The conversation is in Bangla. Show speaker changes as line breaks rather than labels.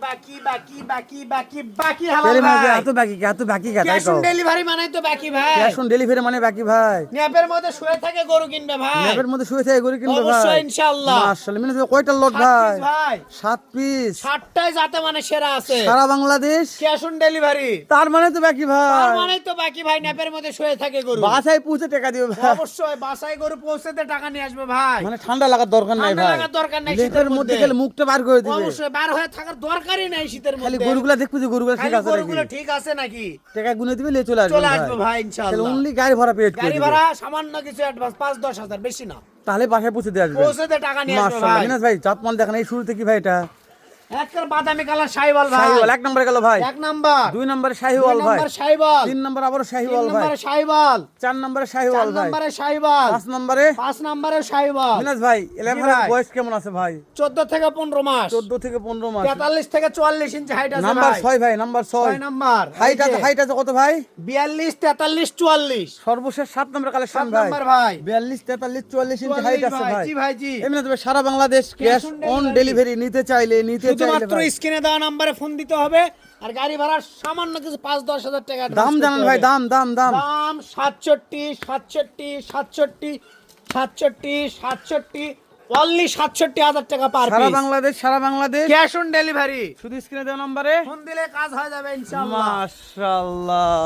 বাকি বাকি বাকি বাকি বাকি হালাল
তেরে মাঝে
ভাই।
এত বাকি কা তাই
ক্যাশ
কও
অন ডেলিভারি মানে তো বাকি ভাই।
ক্যাশ অন ডেলিভারি মানে বাকি ভাই
ন্যাপের মধ্যে শুয়ে থাকে গরু কিনবে ভাই।
ন্যাপের মধ্যে শুয়ে থেকে গরু কিনবে ভাই
অবশ্যই ইনশাআল্লাহ।
মাশাআল্লাহ মানে কয়টা লট
7
ভাই
পিস ভাই।
7 পিস
60টাই যাতে মানে সেরা আছে।
সারা বাংলাদেশ
ক্যাশ অন ডেলিভারি।
তার মানে তো বাকি
তার
ভাই
মানে তো বাকি ভাই ন্যাপের মধ্যে শুয়ে থাকে গরু।
বাসায় পৌঁছে টাকা দিও ভাই
অবশ্যই বাসায় গরু পৌঁছাতে টাকা নিয়ে আসবে ভাই।
মানে ঠান্ডা লাগার দরকার নাই
ঠান্ডা
ভাই
লাগার দরকার নাই
লেপের
শীতের
মধ্যে
মধ্যে।
খেলে মুখটা বার করে দিবে
অবশ্যই বার হয়ে থাকার দরকারই নাই শীতের
খালি
মধ্যে।
গরুগুলা দেখবো যে গরুগুলা ঠিক
খালি
আছে
গরুগুলো
নাকি
ঠিক আছে নাকি?
টাকা গুনে দিবে নিয়ে চলে আসবে
চলে আসবে ভাই
তাহলে
ইনশাআল্লাহ।
অনলি গাড়ি ভাড়া পেড করে
গাড়ি
দিবে
ভাড়া সামান্য কিছু অ্যাডভান্স 5-10 হাজার বেশি না।
তাহলে বাসায় পৌঁছে দিয়ে আসবে
পৌঁছাতে টাকা নিয়ে আসবে
মাশাআল্লাহ
ভাই।
মিনাস ভাই জাতমান দেখেন এই শুরুতে কি ভাই এটা
একবার বাদামি কালার শাহিওয়াল ভাই।
শাহিওয়াল এক নম্বরে গেল ভাই
এক নাম্বার।
2 নম্বরে শাহিওয়াল ভাই
নাম্বার শাহিওয়াল।
3 নম্বর আবারও
3
শাহিওয়াল ভাই
নম্বরে শাহিওয়াল।
4 নম্বরে
4
শাহিওয়াল ভাই
নম্বরে শাহিওয়াল।
5 নম্বরে
5 নম্বরে শাহিওয়াল।
মিনাস ভাই এলেভারের
ভাই।
বয়স কেমন আছে ভাই
14 থেকে 15 মাস।
14 থেকে 15 মাস
43 থেকে 44 ইঞ্চি হাইট আছে
নাম্বার
ভাই।
6 ভাই নাম্বার
6
6
নাম্বার।
হাইট আছে কত ভাই
42 43 44
সর্বশেষ 7 নম্বর কালেকশন
7
ভাই
নাম্বার ভাই।
42 43 44 ইঞ্চি হাইট আছে ভাই
জি ভাই জি।
এমনি তবে সারা Bangladesh cash
on
on
delivery।
Delivery নিতে চাইলে
শুধুমাত্র
ভাই
স্ক্রিনে দেওয়া নাম্বারে ফোন দিতে হবে আর গাড়ি ভাড়া সামান্য কিছু 5-10 হাজার টাকা
দাম জানান ভাই দাম
দাম 67 67 67 67 67 অনলি 67,000 টাকা পার
সারা
piece.
Bangladesh
cash on delivery.
শুধু স্ক্রিনে দেওয়া নম্বরে
ফোন দিলে কাজ হয়ে যাবে ইনশাআল্লাহ।
মাশাআল্লাহ